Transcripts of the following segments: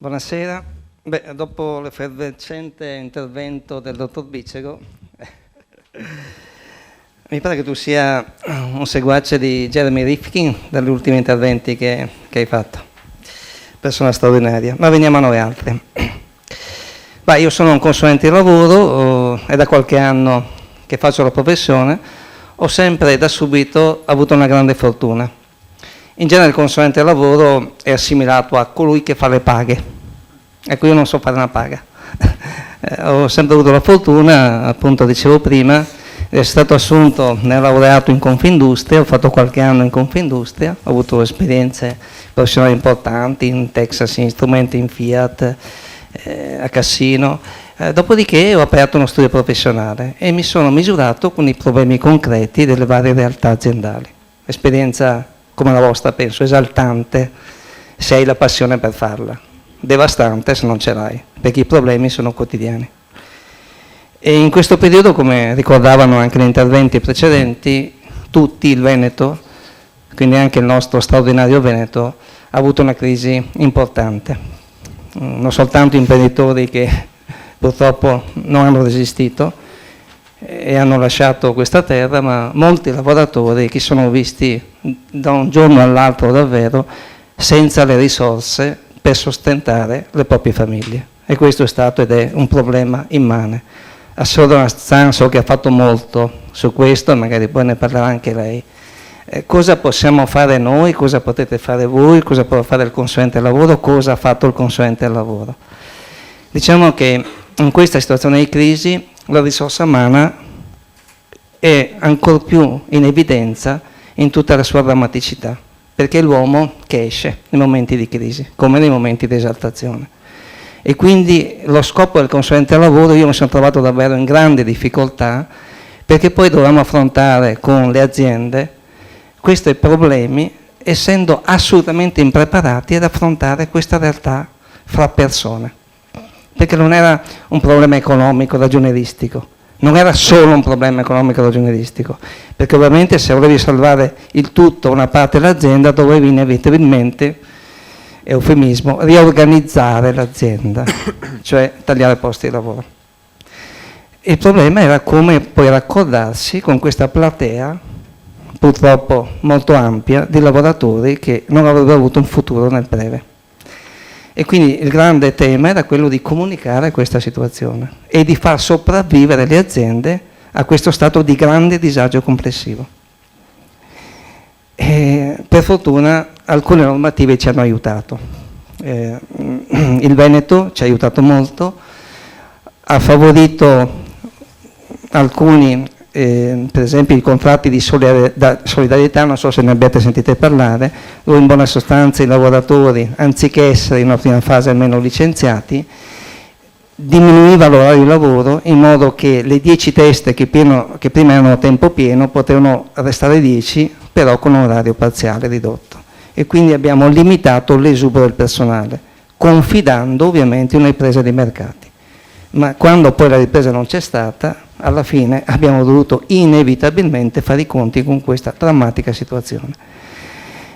Buonasera. Dopo l'effervescente intervento del dottor Bicego, mi pare che tu sia un seguace di Jeremy Rifkin dagli ultimi interventi che hai fatto. Persona straordinaria. Ma veniamo a noi altri. Io sono un consulente di lavoro, è da qualche anno che faccio la professione, ho sempre da subito avuto una grande fortuna. In genere il consulente di lavoro è assimilato a colui che fa le paghe. Ecco, io non so fare una paga. Ho sempre avuto la fortuna, appunto dicevo prima, di essere stato assunto nel laureato in Confindustria, ho fatto qualche anno in Confindustria, ho avuto esperienze professionali importanti in Texas Instruments, in Fiat, a Cassino. Dopodiché ho aperto uno studio professionale e mi sono misurato con i problemi concreti delle varie realtà aziendali. Esperienza come la vostra, penso, esaltante se hai la passione per farla, devastante se non ce l'hai, perché i problemi sono quotidiani. E in questo periodo, come ricordavano anche gli interventi precedenti, tutti il Veneto, quindi anche il nostro straordinario Veneto, ha avuto una crisi importante. Non soltanto imprenditori che purtroppo non hanno resistito e hanno lasciato questa terra, ma molti lavoratori che sono visti da un giorno all'altro davvero senza le risorse per sostentare le proprie famiglie. E questo è stato ed è un problema immane. Assorda Stanzo, che ha fatto molto su questo, magari poi ne parlerà anche lei. Cosa possiamo fare noi, cosa potete fare voi, cosa può fare il consulente del lavoro, cosa ha fatto il consulente del lavoro. Diciamo che in questa situazione di crisi la risorsa umana è ancor più in evidenza in tutta la sua drammaticità, perché è l'uomo che esce nei momenti di crisi, come nei momenti di esaltazione. E quindi lo scopo del consulente del lavoro, io mi sono trovato davvero in grande difficoltà, perché poi dovevamo affrontare con le aziende questi problemi, essendo assolutamente impreparati ad affrontare questa realtà fra persone. Perché non era un problema economico ragionieristico, non era solo un problema economico ragionieristico, perché ovviamente se volevi salvare il tutto, una parte dell'azienda, dovevi inevitabilmente, eufemismo, riorganizzare l'azienda, cioè tagliare posti di lavoro. Il problema era come poi raccordarsi con questa platea, purtroppo molto ampia, di lavoratori che non avrebbero avuto un futuro nel breve. E quindi il grande tema era quello di comunicare questa situazione e di far sopravvivere le aziende a questo stato di grande disagio complessivo. E per fortuna alcune normative ci hanno aiutato. Il Veneto ci ha aiutato molto, ha favorito alcuni, per esempio i contratti di solidarietà, non so se ne abbiate sentito parlare, dove in buona sostanza i lavoratori, anziché essere in una prima fase almeno licenziati, diminuiva l'orario di lavoro in modo che le 10 teste che prima erano a tempo pieno potevano restare 10, però con un orario parziale ridotto. E quindi abbiamo limitato l'esubero del personale, confidando ovviamente in una ripresa dei mercati. Ma quando poi la ripresa non c'è stata, alla fine abbiamo dovuto inevitabilmente fare i conti con questa drammatica situazione.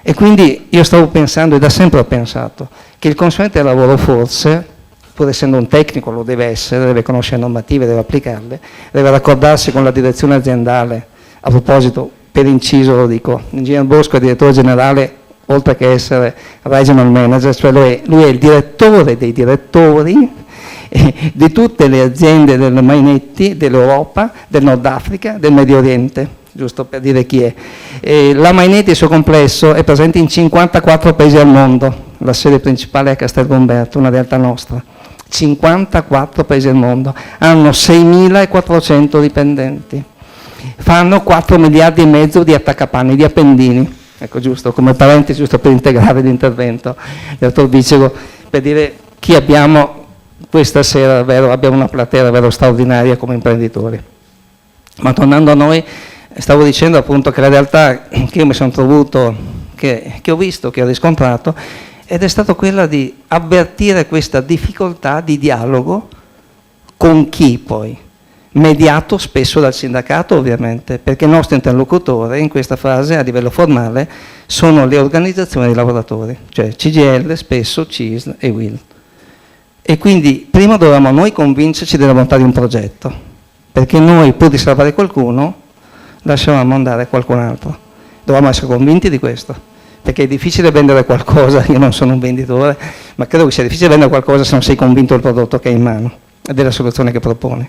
E quindi io stavo pensando, e da sempre ho pensato, che il consulente del lavoro forse, pur essendo un tecnico, lo deve essere, deve conoscere le normative, deve applicarle, deve raccordarsi con la direzione aziendale. A proposito, per inciso lo dico, l'ingegner Bosco è direttore generale, oltre che essere regional manager, cioè lui è il direttore dei direttori di tutte le aziende del Mainetti, dell'Europa, del Nord Africa, del Medio Oriente, giusto per dire chi è. La Mainetti, il suo complesso, è presente in 54 paesi al mondo, la sede principale è a Castelgomberto, una realtà nostra. 54 paesi al mondo, hanno 6.400 dipendenti, fanno 4 miliardi e mezzo di attaccapanni, di appendini. Ecco, giusto, come parentesi, giusto per integrare l'intervento del dottor Bicego, per dire chi abbiamo questa sera, davvero, abbiamo una platea davvero straordinaria come imprenditori. Ma tornando a noi, stavo dicendo appunto che la realtà che io mi sono trovato, che ho visto, che ho riscontrato, ed è stata quella di avvertire questa difficoltà di dialogo con chi poi? Mediato spesso dal sindacato ovviamente, perché il nostro interlocutore in questa fase a livello formale sono le organizzazioni dei lavoratori, cioè CGIL, spesso CISL e UIL. E quindi prima dovevamo noi convincerci della bontà di un progetto, perché noi, pur di salvare qualcuno, lasciavamo andare qualcun altro. Dovevamo essere convinti di questo, perché è difficile vendere qualcosa, io non sono un venditore, ma credo che sia difficile vendere qualcosa se non sei convinto del prodotto che hai in mano e della soluzione che proponi.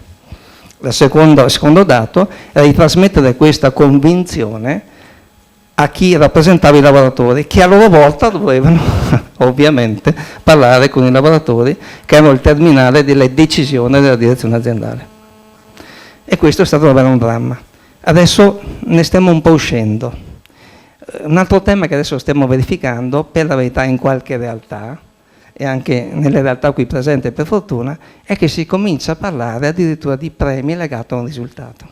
Il secondo dato è di trasmettere questa convinzione a chi rappresentava i lavoratori, che a loro volta dovevano ovviamente parlare con i lavoratori che erano il terminale delle decisioni della direzione aziendale. E questo è stato davvero un dramma. Adesso ne stiamo un po' uscendo. Un altro tema che adesso stiamo verificando, per la verità in qualche realtà, e anche nelle realtà qui presenti per fortuna, è che si comincia a parlare addirittura di premi legati a un risultato.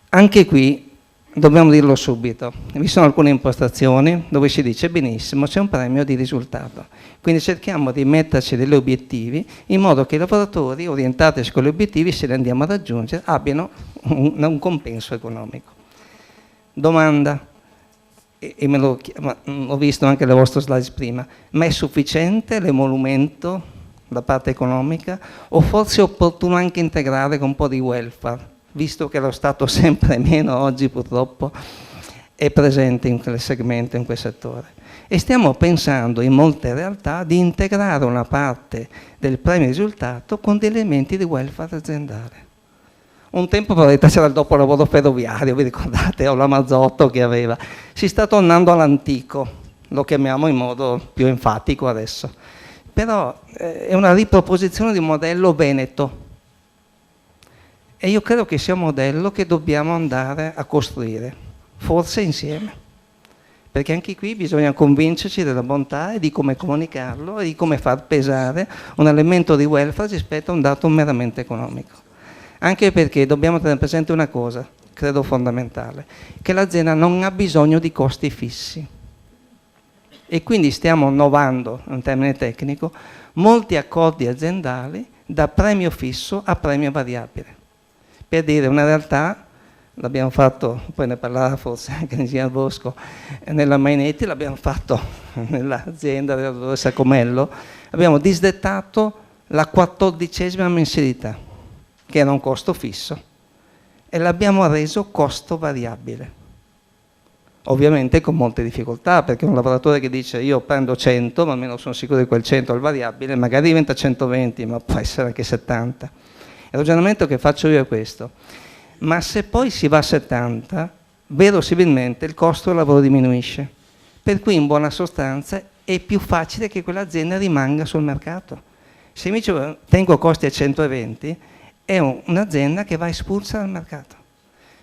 Anche qui dobbiamo dirlo subito, vi sono alcune impostazioni dove si dice benissimo, c'è un premio di risultato, quindi cerchiamo di metterci degli obiettivi in modo che i lavoratori, orientatisi con gli obiettivi, se li andiamo a raggiungere, abbiano un compenso economico. Domanda, ho visto anche le vostre slide prima, ma è sufficiente l'emolumento da parte economica o forse è opportuno anche integrare con un po' di welfare? Visto che lo Stato sempre meno oggi purtroppo è presente in quel segmento, in quel settore. E stiamo pensando in molte realtà di integrare una parte del premio risultato con degli elementi di welfare aziendale. Un tempo c'era il dopolavoro ferroviario, vi ricordate? O la Mazzotto che aveva. Si sta tornando all'antico, lo chiamiamo in modo più enfatico adesso. Però è una riproposizione di un modello veneto. E io credo che sia un modello che dobbiamo andare a costruire, forse insieme, perché anche qui bisogna convincerci della bontà e di come comunicarlo e di come far pesare un elemento di welfare rispetto a un dato meramente economico. Anche perché dobbiamo tenere presente una cosa, credo fondamentale, che l'azienda non ha bisogno di costi fissi. E quindi stiamo innovando, in termine tecnico, molti accordi aziendali da premio fisso a premio variabile. Per dire una realtà, l'abbiamo fatto, poi ne parlerà forse anche l'ingegnere Bosco, nella Mainetti, l'abbiamo fatto nell'azienda della dottoressa Comello, abbiamo disdettato la 14ª mensilità, che era un costo fisso, e l'abbiamo reso costo variabile. Ovviamente con molte difficoltà, perché un lavoratore che dice io prendo 100, ma almeno sono sicuro di quel 100 al variabile, magari diventa 120, ma può essere anche 70. Il ragionamento che faccio io è questo, ma se poi si va a 70, verosimilmente il costo del lavoro diminuisce, per cui in buona sostanza è più facile che quell'azienda rimanga sul mercato. Se invece tengo costi a 120, è un'azienda che va espulsa dal mercato.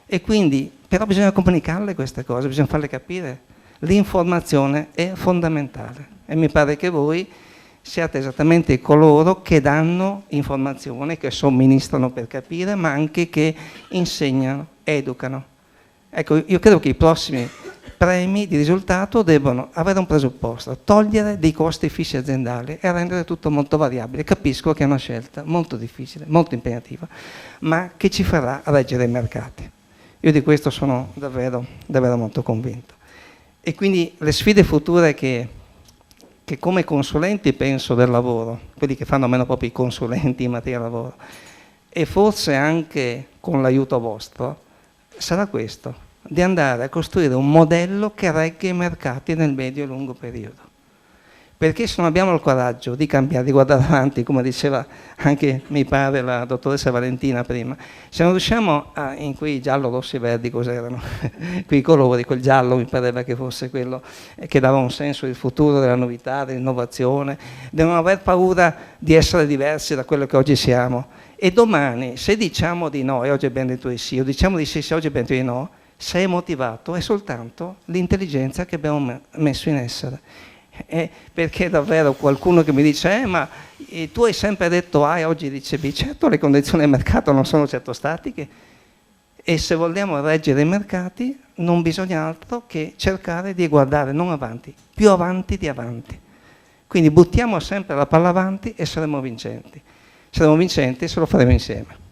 E quindi, però bisogna comunicarle queste cose, bisogna farle capire. L'informazione è fondamentale e mi pare che voi siate esattamente coloro che danno informazioni, che somministrano per capire, ma anche che insegnano, educano. Ecco, io credo che i prossimi premi di risultato debbano avere un presupposto, togliere dei costi fissi aziendali e rendere tutto molto variabile. Capisco che è una scelta molto difficile, molto impegnativa, ma che ci farà reggere i mercati. Io di questo sono davvero, davvero molto convinto. E quindi le sfide future che come consulenti penso del lavoro, quelli che fanno meno proprio i consulenti in materia di lavoro, e forse anche con l'aiuto vostro, sarà questo, di andare a costruire un modello che regga i mercati nel medio e lungo periodo. Perché se non abbiamo il coraggio di cambiare, di guardare avanti, come diceva anche mi pare la dottoressa Valentina prima, se non riusciamo in quei giallo, rossi e verdi, cos'erano? Quei colori, quel giallo mi pareva che fosse quello che dava un senso del futuro, della novità, dell'innovazione, di non aver paura di essere diversi da quello che oggi siamo. E domani, se diciamo di no, e oggi abbiamo detto di sì, o diciamo di sì, se oggi abbiamo detto di no, se è motivato è soltanto l'intelligenza che abbiamo messo in essere. Perché davvero qualcuno che mi dice ma tu hai sempre detto A e oggi dice B, certo le condizioni del mercato non sono certo statiche e se vogliamo reggere i mercati non bisogna altro che cercare di guardare non avanti, più avanti di avanti. Quindi buttiamo sempre la palla avanti e saremo vincenti se lo faremo insieme.